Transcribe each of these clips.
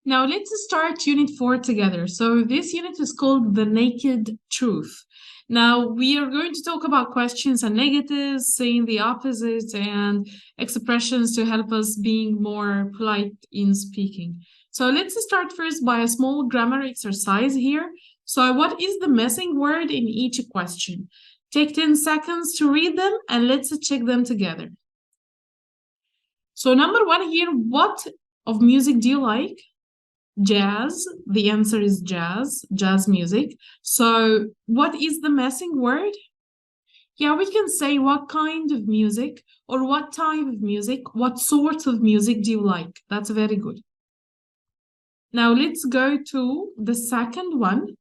Now let's start Unit 4 together. So this unit is called The Naked Truth. Now we are going to talk about questions and negatives, saying the opposite, and expressions to help us being more polite in speaking. So let's start first by a small grammar exercise here. So what is the missing word in each question? Take 10 seconds to read them and let's check them together. So number one here, what of music do you like? Jazz. The answer is jazz music. So what is the missing word? Yeah, we can say what kind of music or what type of music, what sort of music do you like? That's very good. Now let's go to the second one.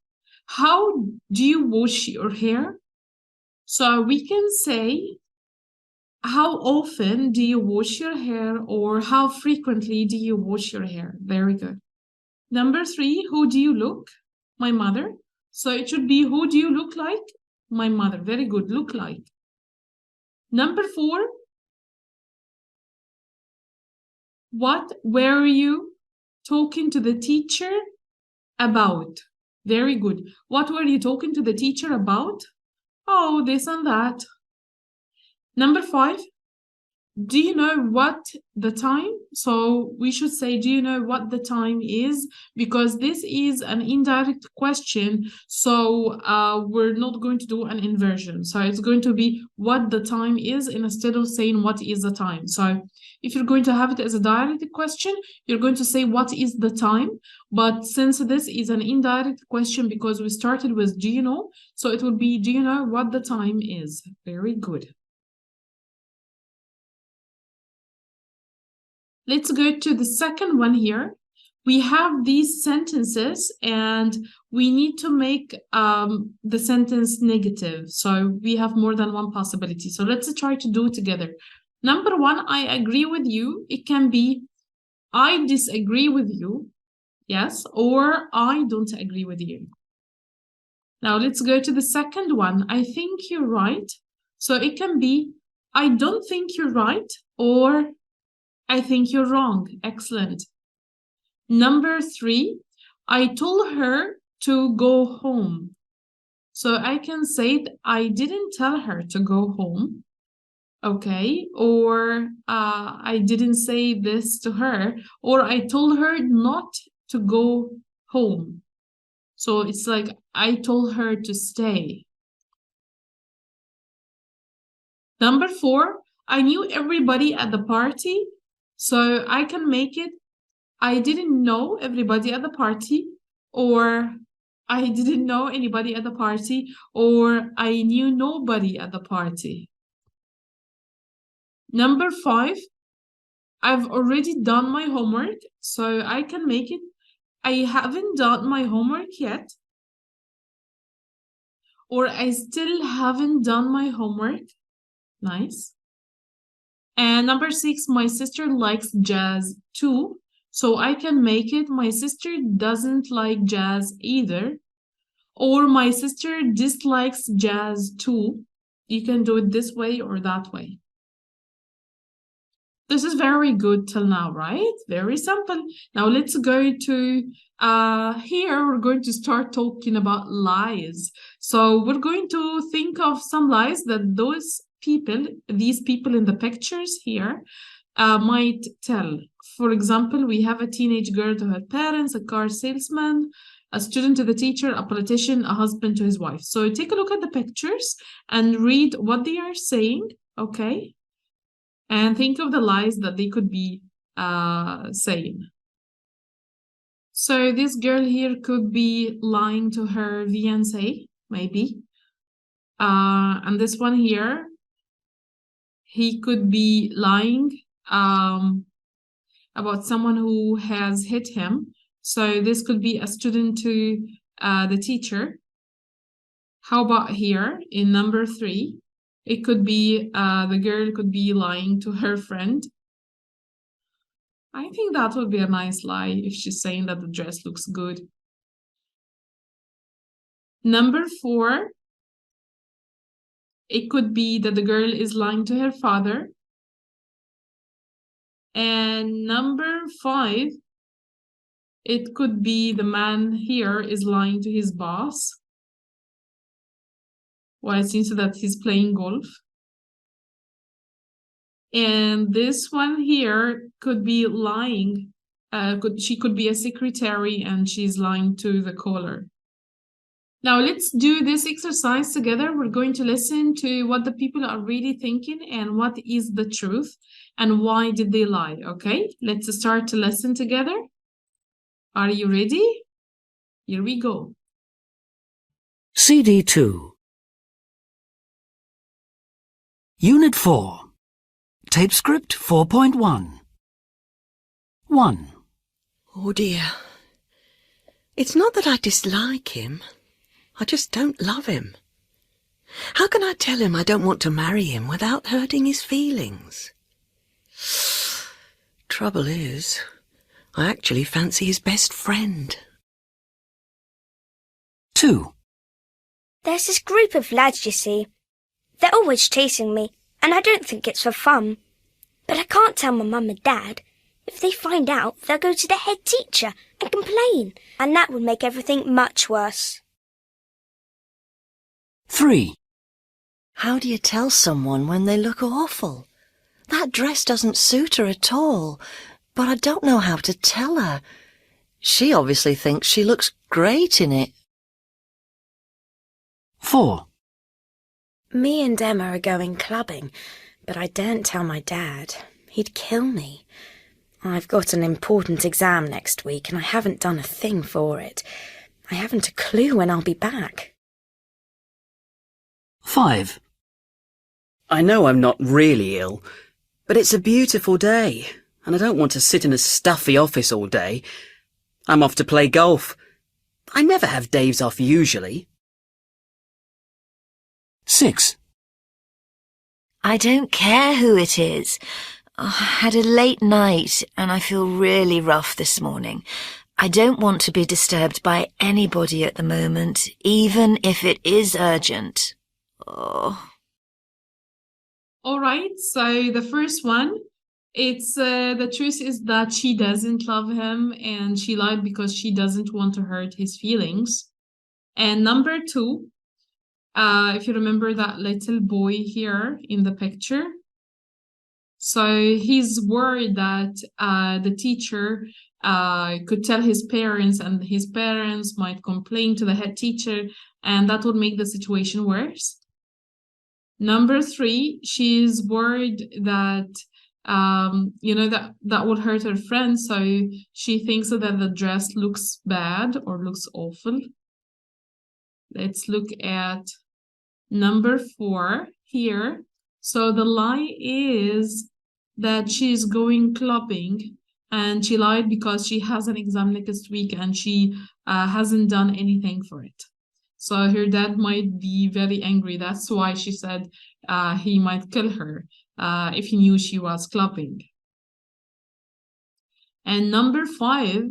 How do you wash your hair? So we can say, how often do you wash your hair or how frequently do you wash your hair? Very good. Number three, who do you look? My mother. So it should be, who do you look like? My mother. Very good, look like. Number four, what were you talking to the teacher about? Very good. What were you talking to the teacher about? Oh, this and that. Number five, do you know what the time? So we should say, do you know what the time is? Because this is an indirect question. So we're not going to do an inversion. So it's going to be what the time is instead of saying what is the time. So if you're going to have it as a direct question, you're going to say what is the time. But since this is an indirect question because we started with do you know? So it will be do you know what the time is? Very good. Let's go to the second one here. We have these sentences and we need to make the sentence negative. So we have more than one possibility. So let's try to do it together. Number one, I agree with you. It can be, I disagree with you. Yes, or I don't agree with you. Now let's go to the second one. I think you're right. So it can be, I don't think you're right, or I think you're wrong. Excellent. Number three, I told her to go home. So I can say that I didn't tell her to go home. Okay. Or I didn't say this to her. Or I told her not to go home. So it's like I told her to stay. Number four, I knew everybody at the party. So I can make it I didn't know everybody at the party, or I didn't know anybody at the party, or I knew nobody at the party. Number five, I've already done my homework, so I can make it I haven't done my homework yet, or I still haven't done my homework. Nice. And number six, my sister likes jazz too. So I can make it my sister doesn't like jazz either. Or my sister dislikes jazz too. You can do it this way or that way. This is very good till now, right? Very simple. Now let's go to here we're going to start talking about lies. So we're going to think of some lies that these people in the pictures here, might tell. For example, we have a teenage girl to her parents, a car salesman, a student to the teacher, a politician, a husband to his wife. So take a look at the pictures and read what they are saying, okay? And think of the lies that they could be saying. So this girl here could be lying to her fiancé, maybe. And this one here, he could be lying about someone who has hit him. So this could be a student to the teacher. How about here in number three? It could be the girl could be lying to her friend. I think that would be a nice lie if she's saying that the dress looks good. Number four, it could be that the girl is lying to her father. And number five, It could be the man here is lying to his boss. Well, it seems that he's playing golf. And this one here could be lying. She could be a secretary and she's lying to the caller. Now let's do this exercise together. We're going to listen to what the people are really thinking and what is the truth and why did they lie, okay? Let's start to listen together. Are you ready? Here we go. CD2 Unit 4 Tape Script 4.1 1. Oh dear. It's not that I dislike him. I just don't love him. How can I tell him I don't want to marry him without hurting his feelings? Trouble is, I actually fancy his best friend. 2. There's this group of lads, you see. They're always chasing me, and I don't think it's for fun. But I can't tell my mum and dad. If they find out, they'll go to the head teacher and complain, and that would make everything much worse. 3. How do you tell someone when they look awful? That dress doesn't suit her at all, but I don't know how to tell her. She obviously thinks she looks great in it. 4. Me and Emma are going clubbing, but I daren't tell my dad. He'd kill me. I've got an important exam next week and I haven't done a thing for it. I haven't a clue when I'll be back. 5. I know I'm not really ill, but it's a beautiful day, and I don't want to sit in a stuffy office all day. I'm off to play golf. I never have days off usually. 6. I don't care who it is. I had a late night and I feel really rough this morning. I don't want to be disturbed by anybody at the moment, even if it is urgent. Oh. All right, so the first one, it's the truth is that she doesn't love him and she lied because she doesn't want to hurt his feelings. And number 2, if you remember that little boy here in the picture, so he's worried that the teacher could tell his parents and his parents might complain to the head teacher and that would make the situation worse. Number 3, she's worried that, that would hurt her friend. So she thinks that the dress looks bad or looks awful. Let's look at number 4 here. So the lie is that she's going clubbing and she lied because she has an exam next week and she hasn't done anything for it. So her dad might be very angry. That's why she said he might kill her if he knew she was clubbing. And number 5,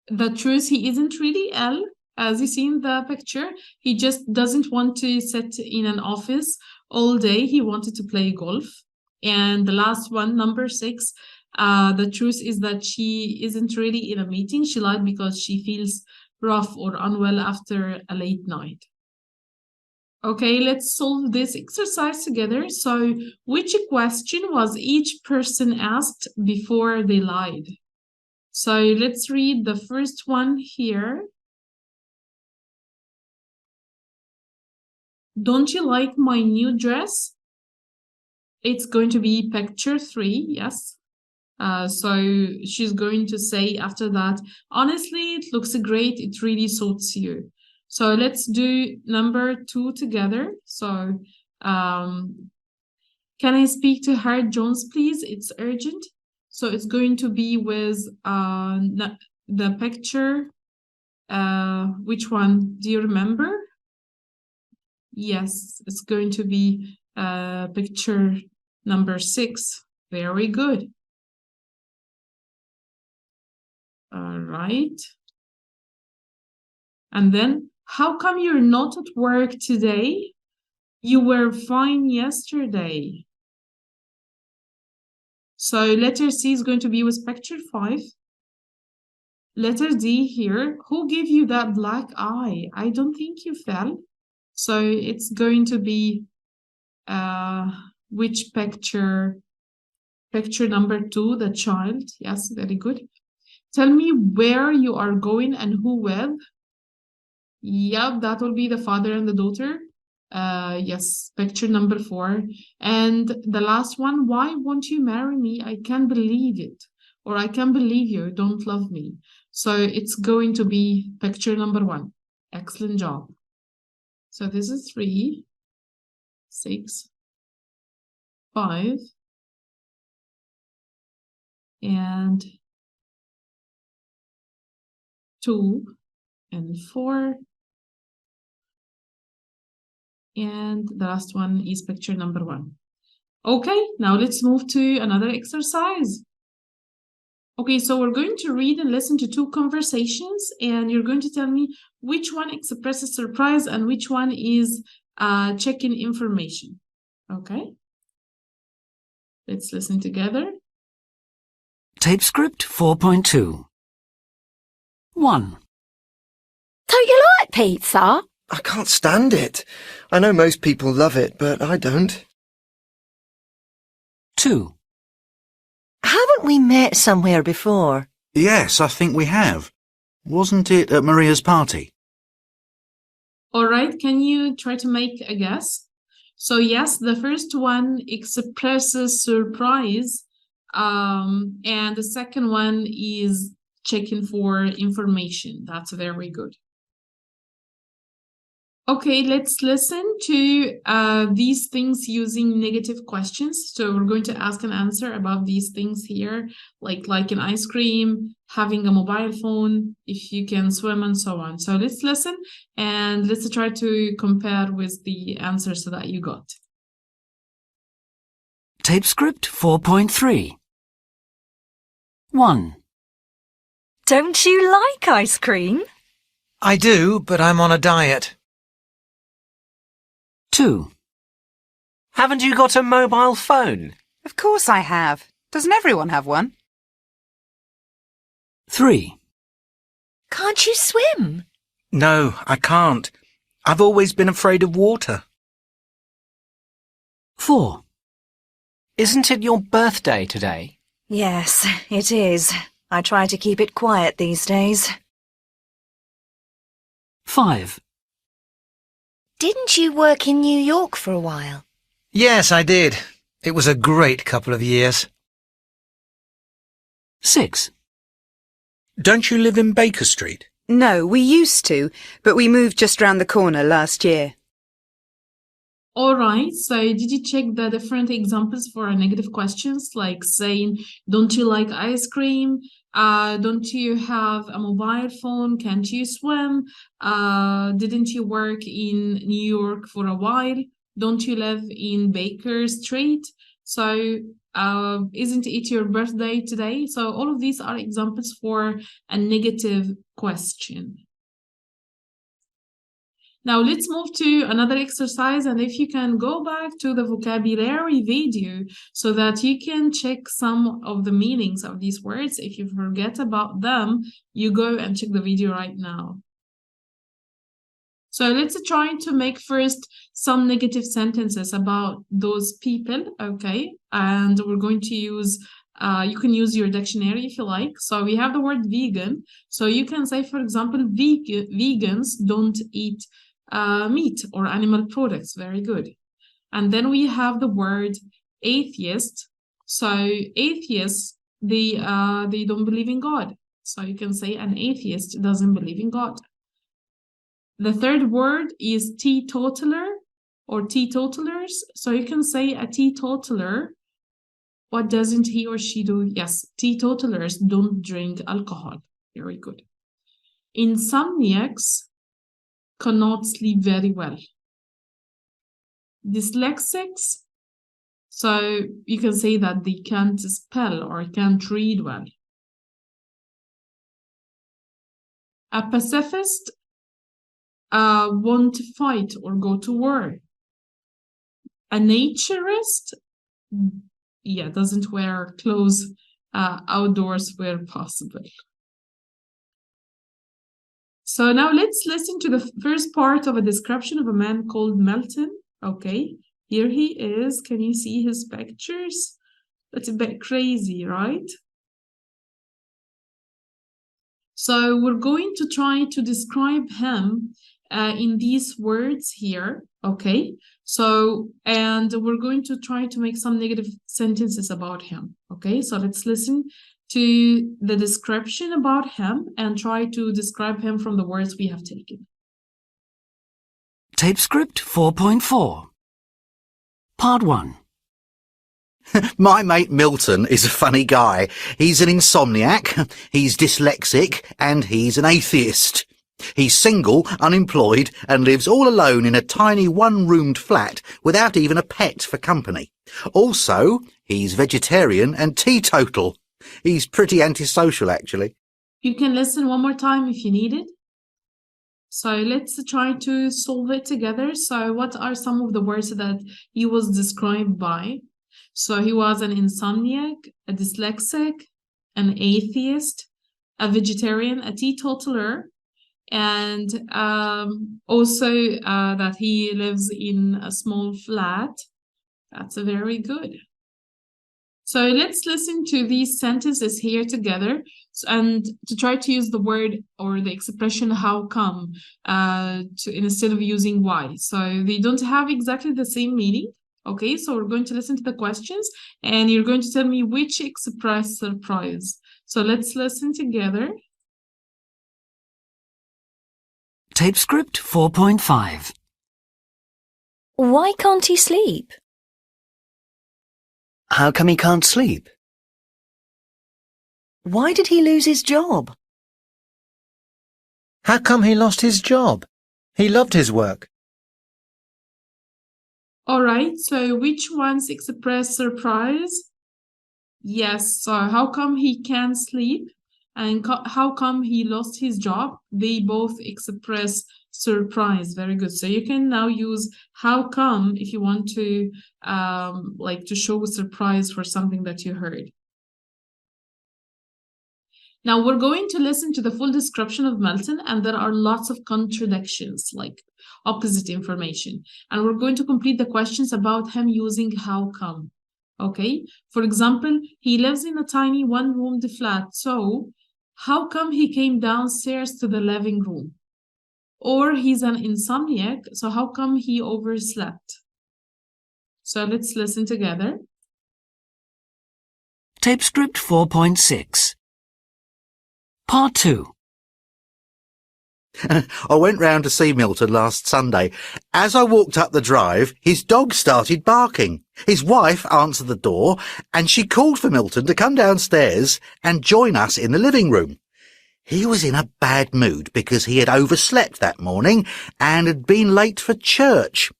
the truth, he isn't really ill. As you see in the picture, he just doesn't want to sit in an office all day. He wanted to play golf. And the last one, number 6, the truth is that she isn't really in a meeting. She lied because she feels rough or unwell after a late night. Okay, let's solve this exercise together. So, which question was each person asked before they lied? So, let's read the first one here. Don't you like my new dress? It's going to be picture 3, yes. So she's going to say after that, honestly, it looks great. It really suits you. So let's do number 2 together. So can I speak to Howard Jones, please? It's urgent. So it's going to be with the picture. Which one? Do you remember? Yes, it's going to be picture number 6. Very good. All right. And then, how come you're not at work today? You were fine yesterday. So letter C is going to be with picture 5. Letter D here. Who gave you that black eye? I don't think you fell. So it's going to be which picture? Picture number 2, the child. Yes, very good. Tell me where you are going and who with. Yep, that will be the father and the daughter. Yes, picture number 4. And the last one, why won't you marry me? I can't believe it. Or I can't believe you don't love me. So it's going to be picture number 1. Excellent job. So this is 3, 6, 5, and 2, and 4. And the last one is picture number 1. Okay, now let's move to another exercise. Okay, so we're going to read and listen to 2 conversations, and you're going to tell me which one expresses surprise and which one is checking information. Okay? Let's listen together. Tape script 4.2. 1. Don't you like pizza? I can't stand it. I know most people love it, but I don't. 2. Haven't we met somewhere before? Yes, I think we have. Wasn't it at Maria's party? All right, can you try to make a guess? So yes, the first one expresses surprise, and the second one is checking for information. That's very good. Okay, let's listen to these things using negative questions. So we're going to ask and answer about these things here, like an ice cream, having a mobile phone, if you can swim, and so on. So let's listen and let's try to compare with the answers that you got. Tape script 4.3. 1. Don't you like ice cream? I do, but I'm on a diet. 2. Haven't you got a mobile phone? Of course I have. Doesn't everyone have one? 3. Can't you swim? No, I can't. I've always been afraid of water. 4. Isn't it your birthday today? Yes, it is. I try to keep it quiet these days. 5. Didn't you work in New York for a while? Yes, I did. It was a great couple of years. 6. Don't you live in Baker Street? No, we used to, but we moved just round the corner last year. All right, so did you check the different examples for negative questions, like saying, don't you like ice cream? Don't you have a mobile phone? Can't you swim? Didn't you work in New York for a while? Don't you live in Baker Street? So isn't it your birthday today? So all of these are examples for a negative question. Now let's move to another exercise, and if you can go back to the vocabulary video so that you can check some of the meanings of these words. If you forget about them, you go and check the video right now. So let's try to make first some negative sentences about those people, okay? And we're going to use, you can use your dictionary if you like. So we have the word vegan. So you can say, for example, vegans don't eat meat or animal products. Very good. And then we have the word atheist. So atheists, they don't believe in God. So you can say an atheist doesn't believe in God. The third word is teetotaler or teetotalers. So you can say a teetotaler. What doesn't he or she do? Yes, teetotalers don't drink alcohol. Very good. Insomniacs cannot sleep very well. Dyslexics, so you can say that they can't spell or can't read well. A pacifist won't fight or go to war. A naturist, doesn't wear clothes outdoors where possible. So now let's listen to the first part of a description of a man called Milton. Okay, here he is. Can you see his pictures? That's a bit crazy, right? So we're going to try to describe him in these words here, okay? So, and we're going to try to make some negative sentences about him, okay? So let's listen to the description about him and try to describe him from the words we have taken. Tape script 4.4. Part 1. My mate Milton is a funny guy. He's an insomniac, he's dyslexic, and he's an atheist. He's single, unemployed, and lives all alone in a tiny one-roomed flat without even a pet for company. Also, he's vegetarian and teetotal. He's pretty antisocial, actually. You can listen one more time if you need it. So let's try to solve it together. So what are some of the words that he was described by? So he was an insomniac, a dyslexic, an atheist, a vegetarian, a teetotaler, and also that he lives in a small flat. That's very good. So let's listen to these sentences here together and to try to use the word or the expression how come instead of using why. So they don't have exactly the same meaning. Okay, so we're going to listen to the questions and you're going to tell me which express surprise. So let's listen together. Tape script 4.5. Why can't he sleep? How come he can't sleep? Why did he lose his job? How come he lost his job? He loved his work. All right, so which ones express surprise? Yes, so how come he can't sleep? And how come he lost his job? They both express surprise. Very good. So you can now use how come if you want to to show a surprise for something that you heard. Now we're going to listen to the full description of Milton, and there are lots of contradictions, like opposite information. And we're going to complete the questions about him using how come. Okay, for example, he lives in a tiny one-roomed flat, so how come he came downstairs to the living room? Or he's an insomniac, so how come he overslept? So let's listen together. Tape script 4.6. Part 2. I went round to see Milton last Sunday. As I walked up the drive, his dog started barking. His wife answered the door, and she called for Milton to come downstairs and join us in the living room. He was in a bad mood because he had overslept that morning and had been late for church.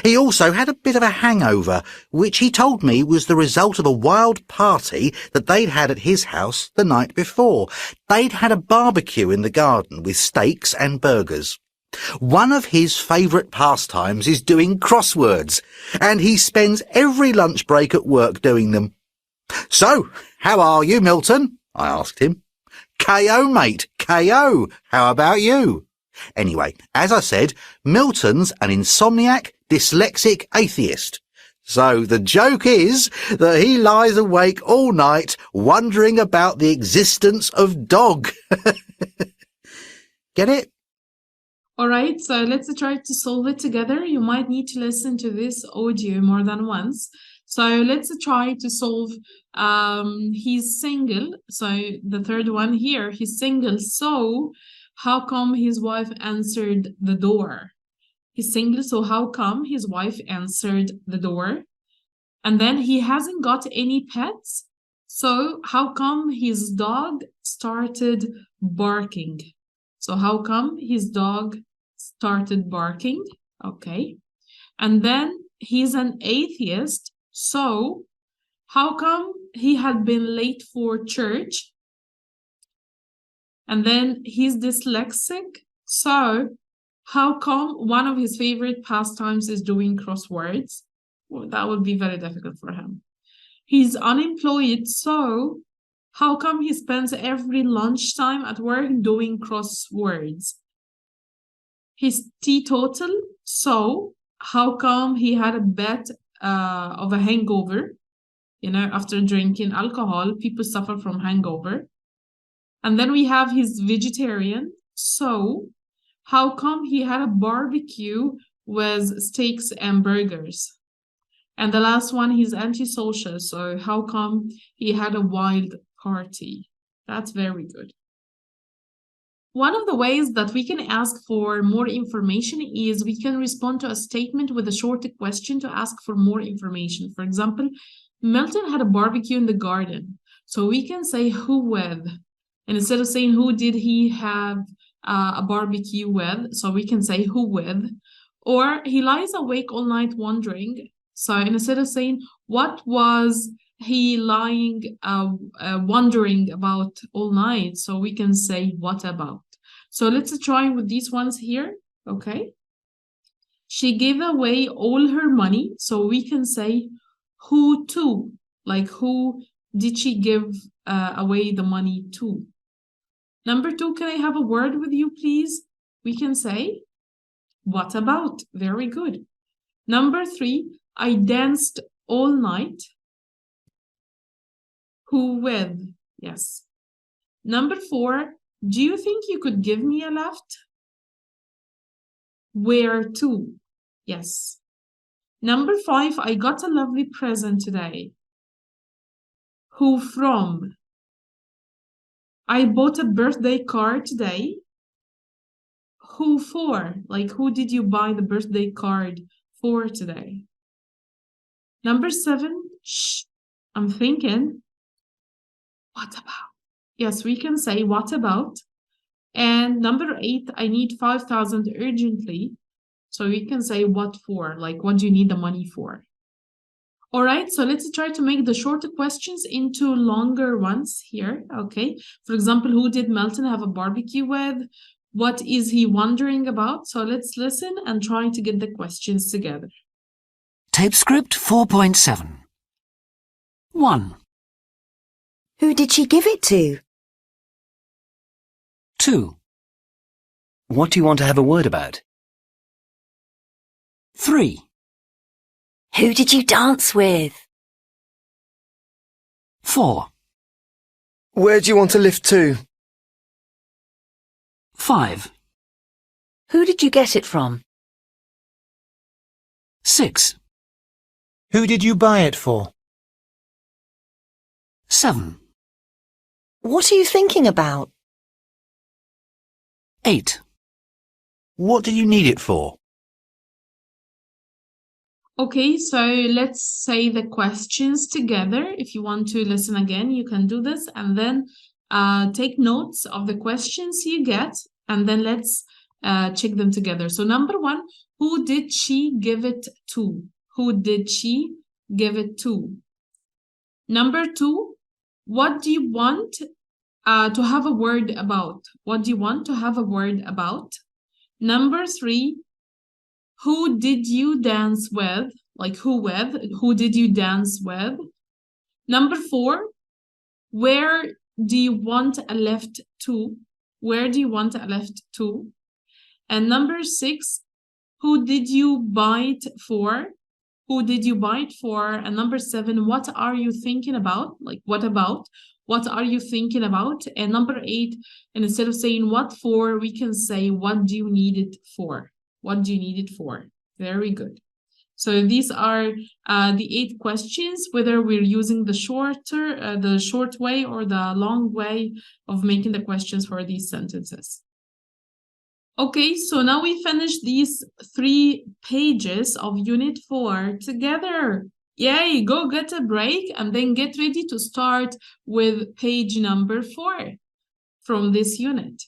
He also had a bit of a hangover, which he told me was the result of a wild party that they'd had at his house the night before. They'd had a barbecue in the garden with steaks and burgers. One of his favourite pastimes is doing crosswords, and he spends every lunch break at work doing them. "So, how are you, Milton?" I asked him. "K.O., mate, K.O. How about you?" Anyway, as I said, Milton's an insomniac, dyslexic atheist. So the joke is that he lies awake all night wondering about the existence of dog. Get it? All right, so let's try to solve it together. You might need to listen to this audio more than once. So let's try to solve, he's single. So the third one here, he's single. So how come his wife answered the door? He's single, so how come his wife answered the door? And then he hasn't got any pets. So how come his dog started barking? So how come his dog started barking? Okay. And then he's an atheist. So how come he had been late for church? And then he's dyslexic. So how come one of his favorite pastimes is doing crosswords? Well, that would be very difficult for him. He's unemployed. So how come he spends every lunchtime at work doing crosswords? He's teetotal, so how come he had a bit of a hangover? You know, after drinking alcohol, people suffer from hangover. And then we have he's vegetarian, so how come he had a barbecue with steaks and burgers? And the last one, he's antisocial, so how come he had a wild party? That's very good. One of the ways that we can ask for more information is we can respond to a statement with a short question to ask for more information. For example, Milton had a barbecue in the garden. So we can say who with. And instead of saying who did he have a barbecue with, so we can say who with. Or he lies awake all night wondering. So instead of saying what was he lying wondering about all night, so we can say what about. So let's try with these ones here, okay? She gave away all her money, so we can say who to, like who did she give away the money to? Number 2, can I have a word with you, please? We can say what about? Very good. Number 3, I danced all night. Who with? Yes. Number 4, do you think you could give me a lift? Where to? Yes. Number 5, I got a lovely present today. Who from? I bought a birthday card today. Who for? Like, who did you buy the birthday card for today? Number 7, shh, I'm thinking. What about? Yes, we can say what about. And number 8, I need 5,000 urgently. So we can say what for, like what do you need the money for? All right, so let's try to make the shorter questions into longer ones here, okay? For example, who did Melton have a barbecue with? What is he wondering about? So let's listen and try to get the questions together. Tape script 4.7. 1, Who did she give it to? 2, What do you want to have a word about? 3, Who did you dance with? 4, Where do you want to lift to? 5, Who did you get it from? 6, Who did you buy it for? 7, What are you thinking about? 8. What do you need it for? Okay, so let's say the questions together. If you want to listen again, you can do this and then take notes of the questions you get and then let's check them together. So number 1, who did she give it to? Who did she give it to? Number 2, what do you want to have a word about? What do you want to have a word about? Number 3, who did you dance with? Like who with? Who did you dance with? Number 4, where do you want a lift to? Where do you want a lift to? And number 6, who did you buy it for? Who did you buy it for? And number 7, what are you thinking about? Like what about? What are you thinking about? And number 8, and instead of saying what for, we can say what do you need it for? What do you need it for? Very good. So these are the 8 questions, whether we're using the short way or the long way of making the questions for these sentences. Okay, so now we finished these 3 pages of Unit 4 together. Yay, go get a break and then get ready to start with page number 4 from this unit.